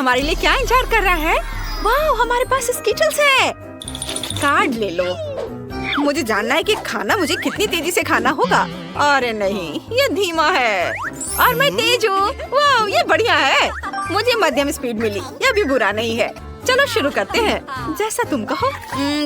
हमारे लिए क्या इंतजार कर रहा है? वाह, हमारे पास स्कीटल्स है। कार्ड ले लो। मुझे जानना है कि खाना मुझे कितनी तेजी से खाना होगा। अरे नहीं, ये धीमा है और मैं तेज हूँ। वाह, ये बढ़िया है। मुझे मध्यम स्पीड मिली, यह भी बुरा नहीं है। चलो शुरू करते हैं, जैसा तुम कहो।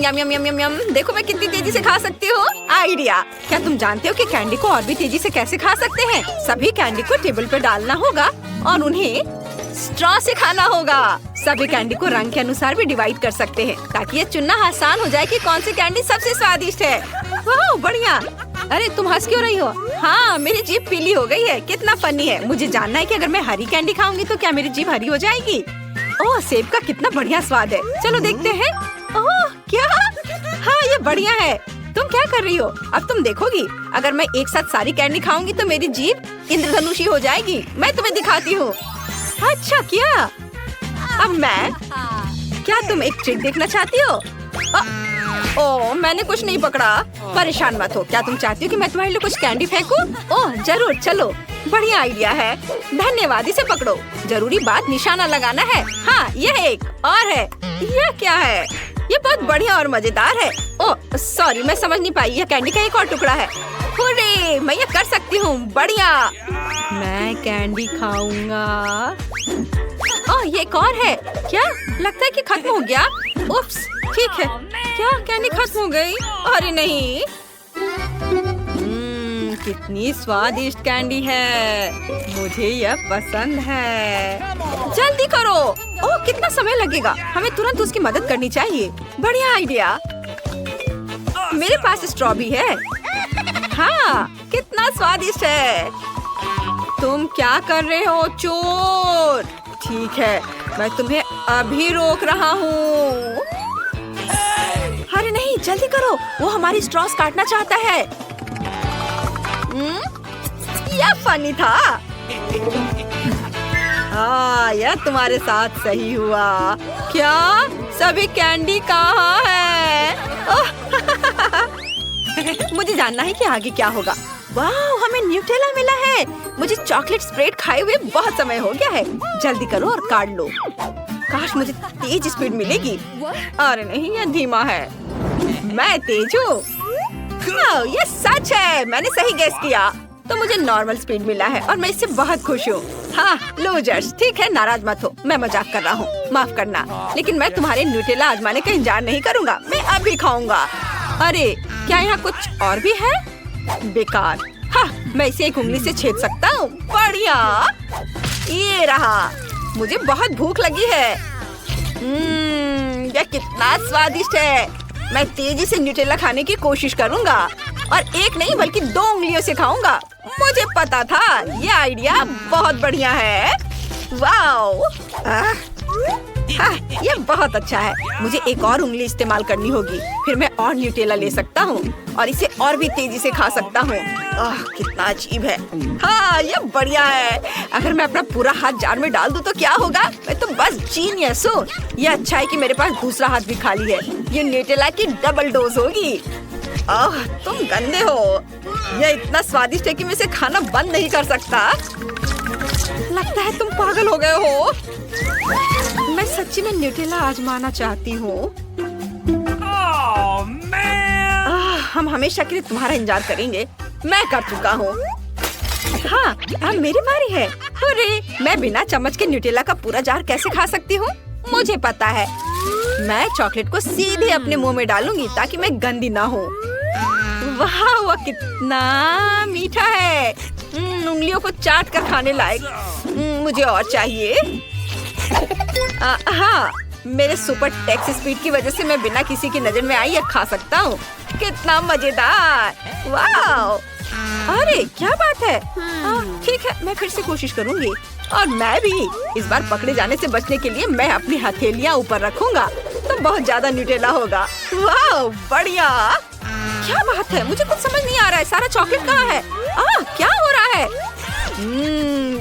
यम यम यम यम यम। देखो मैं कितनी तेजी से खा सकती हूँ। आइडिया। क्या तुम जानते हो कि कैंडी को और भी तेजी से कैसे खा सकते हैं? सभी कैंडी को टेबल पर डालना होगा और उन्हें स्ट्रॉ से खाना होगा। सभी कैंडी को रंग के अनुसार भी डिवाइड कर सकते हैं ताकि ये चुनना आसान हो जाए कि कौन सी कैंडी सबसे स्वादिष्ट है। वाह, बढ़िया। अरे तुम हंस क्यों रही हो? हाँ, मेरी जीभ पीली हो गई है। कितना फनी है। मुझे जानना है कि अगर मैं हरी कैंडी खाऊंगी तो क्या मेरी जीभ हरी हो जाएगी? ओह, सेब का कितना बढ़िया स्वाद है। चलो देखते हैं। ओह, क्या? हाँ, ये बढ़िया है। तुम क्या कर रही हो? अब तुम देखोगी। अगर मैं एक साथ सारी कैंडी खाऊंगी तो मेरी जीभ इंद्रधनुषी हो जाएगी। मैं तुम्हें दिखाती हूँ। अच्छा, क्या? अब मैं? क्या तुम एक ट्रिक देखना चाहती हो? ओह, मैंने कुछ नहीं पकड़ा। परेशान मत हो। क्या तुम चाहती हो कि मैं तुम्हारे लिए कुछ कैंडी फेंकूं? ओह जरूर, चलो। बढ़िया आइडिया है। धन्यवाद। इसे पकड़ो। जरूरी बात निशाना लगाना है। हाँ, यह एक और है। यह क्या है? ये बहुत बढ़िया और मजेदार है। ओह सॉरी, मैं समझ नहीं पाई। यह कैंडी का एक और टुकड़ा है। हुर्रे, मैं ये कर सकती हूँ। बढ़िया। मैं कैंडी खाऊंगा। ओह, ये एक और है। क्या? लगता है कि खत्म हो गया। उप्स, ठीक है। क्या कैंडी खत्म हो गई? अरे नहीं। कितनी स्वादिष्ट कैंडी है। मुझे यह पसंद है। जल्दी करो। ओह, कितना समय लगेगा? हमें तुरंत उसकी मदद करनी चाहिए। बढ़िया आइडिया। मेरे पास स्ट्रॉ भी है। हाँ, कितना स्वादिष्ट है। तुम क्या कर रहे हो, चोर? ठीक है, मैं तुम्हें अभी रोक रहा हूँ। अरे नहीं, जल्दी करो। वो हमारी स्ट्रॉस काटना चाहता है। यह फनी था। हाँ, यह तुम्हारे साथ सही हुआ। क्या? सभी कैंडी कहाँ है? मुझे जानना है कि आगे क्या होगा। वाह, हमें न्यूटेला मिला है। मुझे चॉकलेट स्प्रेड खाए हुए बहुत समय हो गया है। जल्दी करो और काट लो। काश मुझे तेज स्पीड मिलेगी। अरे नहीं, यह धीमा है। मैं तेज हूँ। ये सच है। मैंने सही गेस किया। तो मुझे नॉर्मल स्पीड मिला है और मैं इससे बहुत खुश हूँ। हाँ, लूजर्स। ठीक है, नाराज मत हो। मैं मजाक कर रहा हूँ, माफ करना। लेकिन मैं तुम्हारे न्यूटेला आजमाने का इंतजार नहीं करूँगा। मैं अभी खाऊंगा। अरे, क्या यहाँ कुछ और भी है? बेकार। हाँ, मैं इसे एक उंगली से छेद सकता हूँ। बढ़िया। ये रहा। मुझे बहुत भूख लगी है। यह कितना स्वादिष्ट है। मैं तेजी से न्यूटेला खाने की कोशिश करूँगा और एक नहीं बल्कि 2 उंगलियों से खाऊंगा। मुझे पता था। ये आइडिया बहुत बढ़िया है। वाओ, ये बहुत अच्छा है। मुझे एक और उंगली इस्तेमाल करनी होगी। फिर मैं और न्यूटेला ले सकता हूँ और इसे और भी तेजी से खा सकता हूँ। कितना अजीब है। हाँ, ये बढ़िया है। अगर मैं अपना पूरा हाथ जार में डाल दूँ तो क्या होगा? मैं तो बस जीनियस हूँ। ये अच्छा है कि मेरे पास दूसरा हाथ भी खाली है। ये न्यूटेला की डबल डोज होगी। तुम गंदे हो। यह इतना स्वादिष्ट है कि मैं इसे खाना बंद नहीं कर सकता। लगता है तुम पागल हो गए हो। मैं सच्ची में न्यूटेला आजमाना चाहती हूँ। हम हमेशा के लिए तुम्हारा इंतजार करेंगे। मैं कर चुका हूँ। हाँ, अब मेरी बारी है। अरे, मैं बिना चम्मच के न्यूटेला का पूरा जार कैसे खा सकती हूँ? मुझे पता है। मैं चॉकलेट को सीधे अपने मुंह में डालूंगी ताकि मैं गंदी ना हूँ। वाह, वह कितना मीठा है। उंगलियों को चाट कर खाने लायक। मुझे और चाहिए। हाँ, मेरे सुपर टेक्स स्पीड की वजह से मैं बिना किसी की नजर में आई यह खा सकता हूँ। कितना मजेदार। वाह, अरे क्या बात है। ठीक है, मैं फिर से कोशिश करूँगी। और मैं भी। इस बार पकड़े जाने से बचने के लिए मैं अपनी हथेलियाँ ऊपर रखूंगा तो बहुत ज्यादा न्यूटेला होगा। वाह, बढ़िया। क्या बात है? मुझे कुछ समझ नहीं आ रहा है। सारा चॉकलेट कहाँ है? क्या हो रहा है?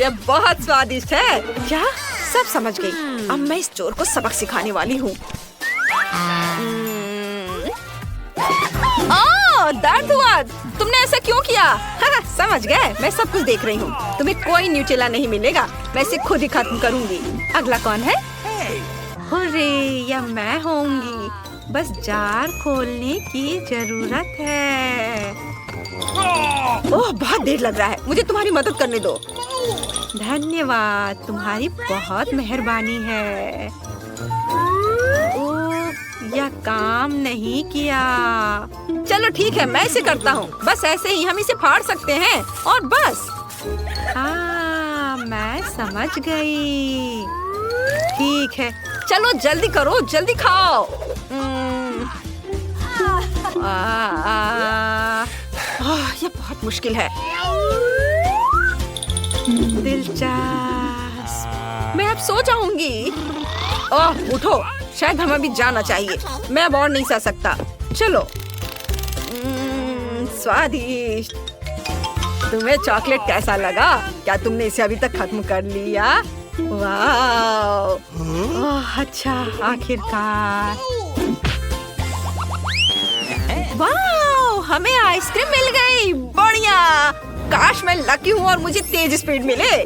ये बहुत स्वादिष्ट है। क्या? सब समझ गई। अब मैं इस चोर को सबक सिखाने वाली हूँ। दर्द हुआ। तुमने ऐसा क्यों किया? हाँ, समझ गए, मैं सब कुछ देख रही हूँ। तुम्हें कोई न्यूटेला नहीं मिलेगा, मैं इसे खुद ही खत्म करूँगी। अगला कौन है? अरे या मैं होंगी। बस जार खोलने की जरूरत है। ओह, बहुत देर लग रहा है, मुझे तुम्हारी मदद करने दो। धन्यवाद, तुम्हारी बहुत मेहरबानी है। ओह, यह काम नहीं किया। चलो ठीक है, मैं इसे करता हूँ। बस ऐसे ही हम इसे फाड़ सकते हैं और बस। हाँ, मैं समझ गई। ठीक है, चलो जल्दी करो, जल्दी खाओ। ये बहुत मुश्किल है। दिलचस्प। मैं अब सो जाऊंगी। ओह, उठो, शायद हमें भी जाना चाहिए। मैं अब और नहीं सह सकता। चलो। स्वादिष्ट। तुम्हें चॉकलेट कैसा लगा? क्या तुमने इसे अभी तक खत्म कर लिया? वाह, अच्छा, आखिरकार। वाह, हमें आइसक्रीम मिल गई। बढ़िया। काश मैं लकी हूँ और मुझे तेज स्पीड मिले।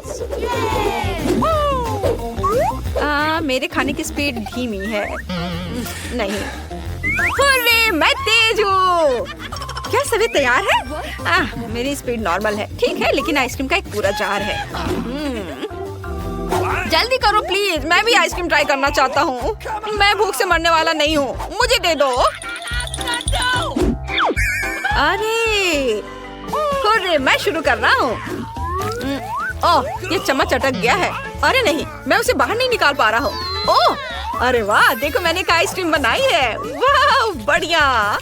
मेरे खाने की स्पीड धीमी है। नहीं, अरे मैं तेज हूँ। क्या सभी तैयार है? मेरी स्पीड नॉर्मल है। ठीक है, लेकिन आइसक्रीम का एक पूरा जार है। जल्दी करो प्लीज, मैं भी आइसक्रीम ट्राई करना चाहता हूँ। मैं भूख से मरने वाला नहीं हूँ, मुझे दे दो। अरे मैं शुरू कर रहा हूँ। ओह, ये चम्मच अटक गया है। अरे नहीं, मैं उसे बाहर नहीं निकाल पा रहा हूँ। ओह, अरे वाह, देखो मैंने एक आइसक्रीम बनाई है। वाह, बढ़िया।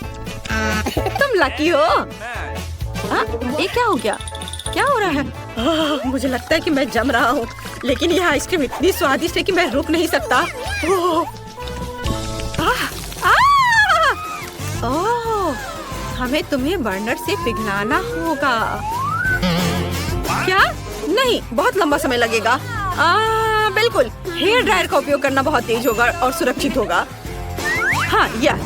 तुम लकी हो। ये क्या हो गया? क्या हो रहा है? मुझे लगता है कि मैं जम रहा हूँ, लेकिन यह आइसक्रीम इतनी स्वादिष्ट है कि मैं रुक नहीं सकता। ओह, हमें तुम्हें बर्नर से पिघलाना होगा। क्या? नहीं, बहुत लंबा समय लगेगा। बिल्कुल, हेयर ड्रायर का उपयोग करना बहुत तेज होगा और सुरक्षित होगा। हाँ, यह।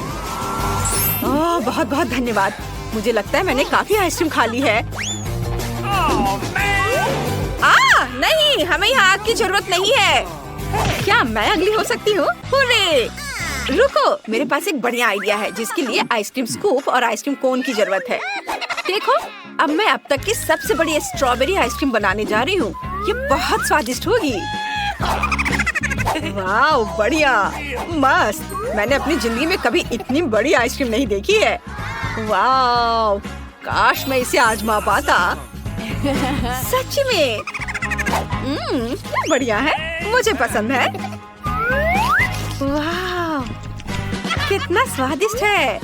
बहुत बहुत धन्यवाद। मुझे लगता है मैंने काफी आइसक्रीम खा ली है। नहीं, हमें यहाँ आग की जरूरत नहीं है। क्या मैं अगली हो सकती हूँ? हुर्रे! रुको, मेरे पास एक बढ़िया आइडिया है जिसके लिए आइसक्रीम स्कूप और आइसक्रीम कोन की जरूरत है। देखो, अब मैं अब तक की सबसे बड़ी स्ट्रॉबेरी आइसक्रीम बनाने जा रही हूँ। ये बहुत स्वादिष्ट होगी। वाह, बढ़िया, मस्त। मैंने अपनी जिंदगी में कभी इतनी बड़ी आइसक्रीम नहीं देखी है। वाह, काश मैं इसे आजमा पाता। सच में। बढ़िया है, मुझे पसंद है। वाह, कितना स्वादिष्ट है।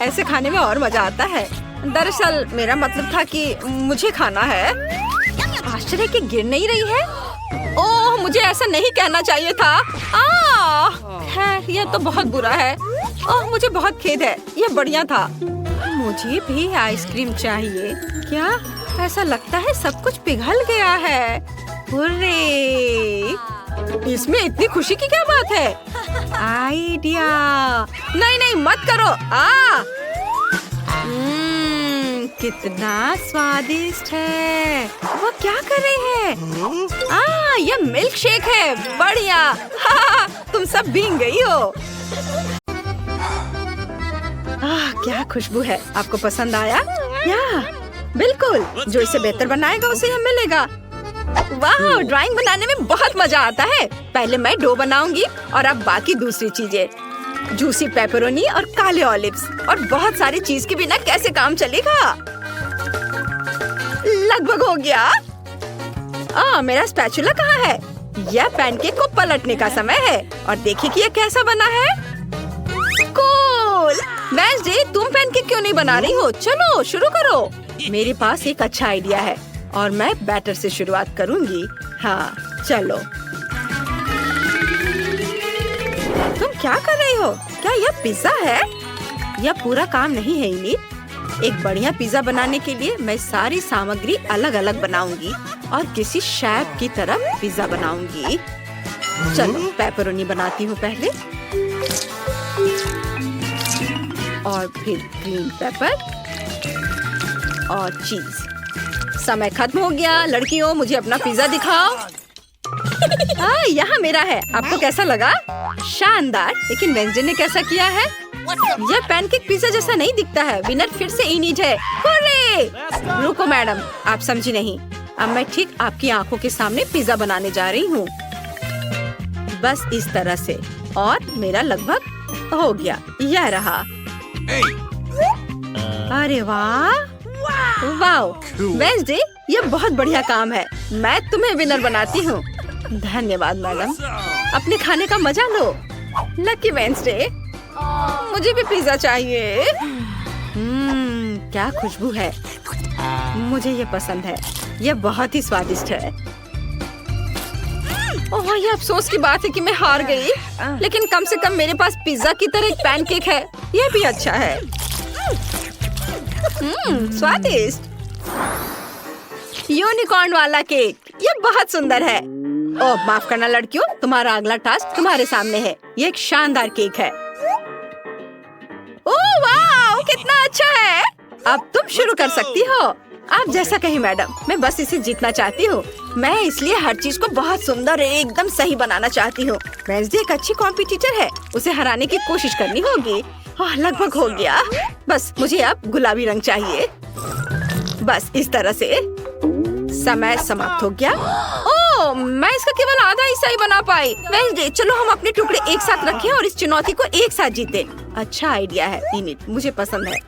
ऐसे खाने में और मजा आता है। दरअसल मेरा मतलब था कि मुझे खाना है। आश्चर्य कि गिर नहीं रही है। ओह, मुझे ऐसा नहीं कहना चाहिए था। खैर, यह तो बहुत बुरा है। ओह, मुझे बहुत खेद है। यह बढ़िया था। मुझे भी आइसक्रीम चाहिए। क्या? ऐसा लगता है सब कुछ पिघल गया है। हुर्रे! इसमें इतनी खुशी की क्या बात है? आइडिया। नहीं नहीं, मत करो। कितना स्वादिष्ट है। वो क्या कर रही है? ये मिल्क शेक है। बढ़िया। तुम सब भीग गई हो। क्या खुशबू है। आपको पसंद आया? या बिल्कुल, जो इसे बेहतर बनाएगा उसे यह मिलेगा। वाह, ड्राइंग बनाने में बहुत मजा आता है। पहले मैं डो बनाऊंगी और अब बाकी दूसरी चीजें। जूसी पेपरोनी और काले ऑलिव्स और बहुत सारी चीज के बिना कैसे काम चलेगा। लगभग हो गया। मेरा स्पैचुला कहाँ है? यह पैनकेक को पलटने का समय है और देखिए कि यह कैसा बना है। कूल। वेडनेसडे, तुम पैनकेक क्यों नहीं बना रही हो? चलो शुरू करो। मेरे पास एक अच्छा आइडिया है और मैं बैटर से शुरुआत करूंगी। हाँ, चलो। तुम क्या कर रही हो? क्या यह पिज्जा है? यह पूरा काम नहीं है इली। एक बढ़िया पिज्जा बनाने के लिए मैं सारी सामग्री अलग अलग बनाऊंगी और किसी शेफ की तरह पिज्जा बनाऊंगी। चलो पेपरोनी बनाती हूँ पहले। और फिर ग्रीन पेपर और चीज। समय खत्म हो गया। लड़कियों, मुझे अपना पिज्जा दिखाओ। यहाँ मेरा है। आपको कैसा लगा? शानदार। लेकिन वेंसडे ने कैसा किया है? यह पैनकेक पिज्जा जैसा नहीं दिखता है। विनर फिर से इनिट है। हुर्रे! रुको मैडम, आप समझी नहीं। अब मैं ठीक आपकी आंखों के सामने पिज्जा बनाने जा रही हूँ, बस इस तरह से। और मेरा लगभग हो गया। यह रहा। अरे वाह वाह वेंसडे, यह बहुत बढ़िया काम है। मैं तुम्हें विनर बनाती हूँ। धन्यवाद मैडम। अपने खाने का मजा लो। लकी वेंसडे, मुझे भी पिज्जा चाहिए। क्या खुशबू है। मुझे ये पसंद है। यह बहुत ही स्वादिष्ट है। ओह, ये अफसोस की बात है कि मैं हार गई। लेकिन कम से कम मेरे पास पिज्जा की तरह एक पैनकेक है। यह भी अच्छा है। स्वादिष्ट। यूनिकॉर्न वाला केक, यह बहुत सुंदर है। ओह, माफ करना लड़कियों, तुम्हारा अगला टास्क तुम्हारे सामने है। यह एक शानदार केक है। ओह वाह, कितना अच्छा है। अब तुम शुरू कर सकती हो। आप जैसा कहीं मैडम। मैं बस इसे जीतना चाहती हूँ। मैं इसलिए हर चीज को बहुत सुंदर एकदम सही बनाना चाहती हूँ। वेंसडे एक अच्छी कॉम्पिटिटर है। उसे हराने की कोशिश करनी होगी। लगभग हो गया। बस मुझे अब गुलाबी रंग चाहिए। बस इस तरह से। समय समाप्त हो गया। ओह, मैं इसका केवल आधा हिस्सा ही बना पाई। वेंसडे, चलो हम अपने टुकड़े एक साथ रखें और इस चुनौती को एक साथ जीते। अच्छा आइडिया है इनिट, मुझे पसंद है।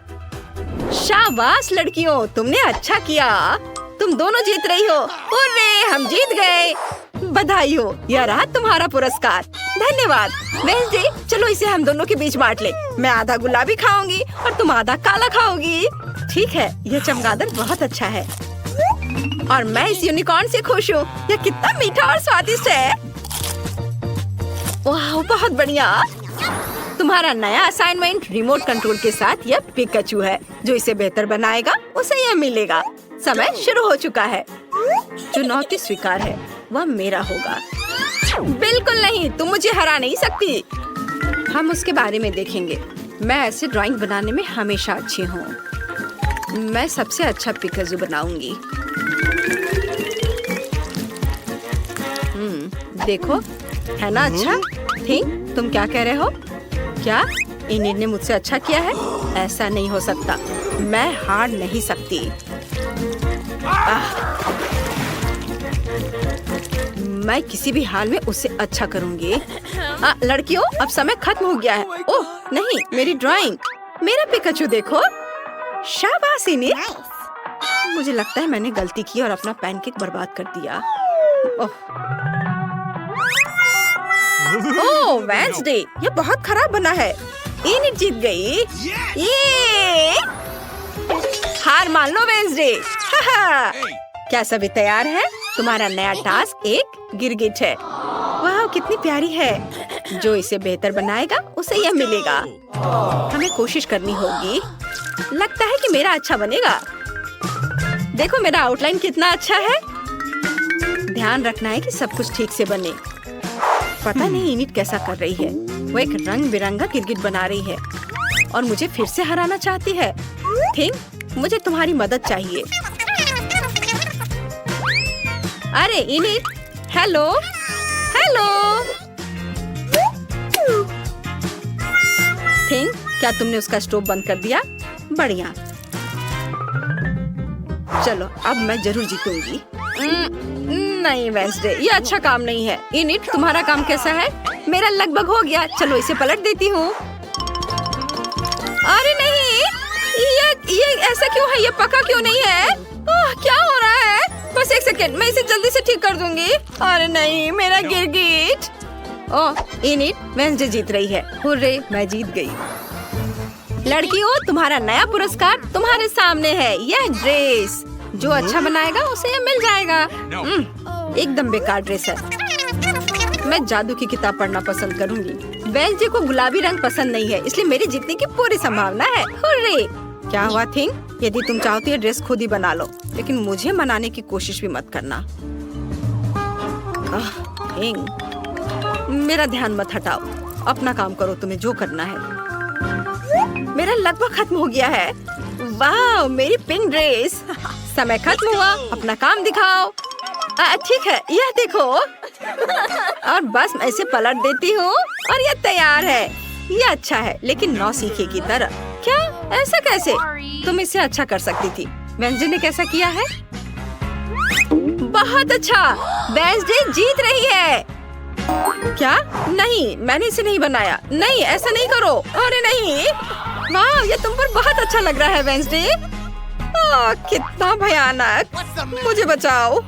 शाबाश लड़कियों, तुमने अच्छा किया। तुम दोनों जीत रही हो। हुर्रे, हम जीत गए। बधाई हो। यह रहा तुम्हारा पुरस्कार। धन्यवाद। वेंसडे, चलो इसे हम दोनों के बीच बांट ले। मैं आधा गुलाबी खाऊंगी और तुम आधा काला खाओगी। ठीक है, यह चमगादड़ बहुत अच्छा है। और मैं इस यूनिकॉर्न से खुश हूँ। यह कितना मीठा और स्वादिष्ट है। वाह, बहुत बढ़िया। तुम्हारा नया असाइनमेंट रिमोट कंट्रोल के साथ यह पिकाचू है। जो इसे बेहतर बनाएगा उसे यह मिलेगा। समय शुरू हो चुका है। चुनौती स्वीकार है। वह मेरा होगा। बिल्कुल नहीं, तुम मुझे हरा नहीं सकती। हम उसके बारे में देखेंगे। मैं ऐसे ड्राइंग बनाने में हमेशा अच्छी हूँ। मैं सबसे अच्छा पिकाचू बनाऊंगी। देखो, है ना अच्छा? थिंक, तुम क्या कह रहे हो? क्या इनिट ने मुझसे अच्छा किया है? ऐसा नहीं हो सकता। मैं हार नहीं सकती। मैं किसी भी हाल में उससे अच्छा करूंगी। लड़कियों, अब समय खत्म हो गया है। ओह नहीं, मेरी ड्राइंग, मेरा पिकाचू देखो। शाबाश इनिट। मुझे लगता है मैंने गलती की और अपना पैनकेक बर्बाद कर दिया। ओह वेंसडे, ये बहुत खराब बना है। इनिट जीत गई। ये हार मान लो वेंसडे। क्या सभी तैयार है? तुम्हारा नया टास्क एक गिरगिट है। वाह, कितनी प्यारी है। जो इसे बेहतर बनाएगा उसे यह मिलेगा। हमें कोशिश करनी होगी। लगता है कि मेरा अच्छा बनेगा। देखो मेरा आउटलाइन कितना अच्छा है। ध्यान रखना है कि सब कुछ ठीक से बने। पता नहीं इनिट कैसा कर रही है। वो एक रंग बिरंगा गिरगिट बना रही है और मुझे फिर से हराना चाहती है। थिंक, मुझे तुम्हारी मदद चाहिए। अरे इनिट, हेलो हेलो। थिंक, क्या तुमने उसका स्टोव बंद कर दिया? बढ़िया। चलो अब मैं जरूर जीतूंगी। नहीं वेंसडे, ये अच्छा काम नहीं है। इनिट, तुम्हारा काम कैसा है? मेरा लगभग हो गया। चलो इसे पलट देती हूँ। अरे नहीं, ये ऐसा क्यों है? ये पका क्यों नहीं है? क्या हो रहा है? बस एक सेकेंड, मैं इसे जल्दी से ठीक कर दूंगी। अरे नहीं, मेरा गिरगिट। ओह इनिट, वेंसडे जीत रही है। हुर्रे, मैं जीत गई। लड़कियों, तुम्हारा नया पुरस्कार तुम्हारे सामने है। यह ड्रेस। जो अच्छा बनाएगा उसे यह मिल जाएगा। एकदम बेकार ड्रेस है। मैं जादू की किताब पढ़ना पसंद करूंगी। वेंसडे को गुलाबी रंग पसंद नहीं है, इसलिए मेरी जीतने की पूरी संभावना है। हुर्रे! क्या हुआ थिंक? यदि तुम चाहती है ड्रेस खुद ही बना लो, लेकिन मुझे मनाने की कोशिश भी मत करना। थिंक, मेरा ध्यान मत हटाओ। अपना काम करो, तुम्हें जो करना है। मेरा लगभग खत्म हो गया है। वाह, मेरी पिंक ड्रेस। समय खत्म हुआ, अपना काम दिखाओ। ठीक है, यह देखो। और बस मैं इसे पलट देती हूँ और यह तैयार है। यह अच्छा है, लेकिन नौसीखे की तरह। क्या? ऐसा कैसे? तुम इसे अच्छा कर सकती थी। वेंसडे ने कैसा किया है? बहुत अच्छा। वेंसडे जीत रही है। क्या? नहीं, मैंने इसे नहीं बनाया। नहीं, ऐसा नहीं करो। अरे नहीं। वाह, ये तुम पर बहुत अच्छा लग रहा है वेंसडे। कितना भयानक। मुझे बचाओ।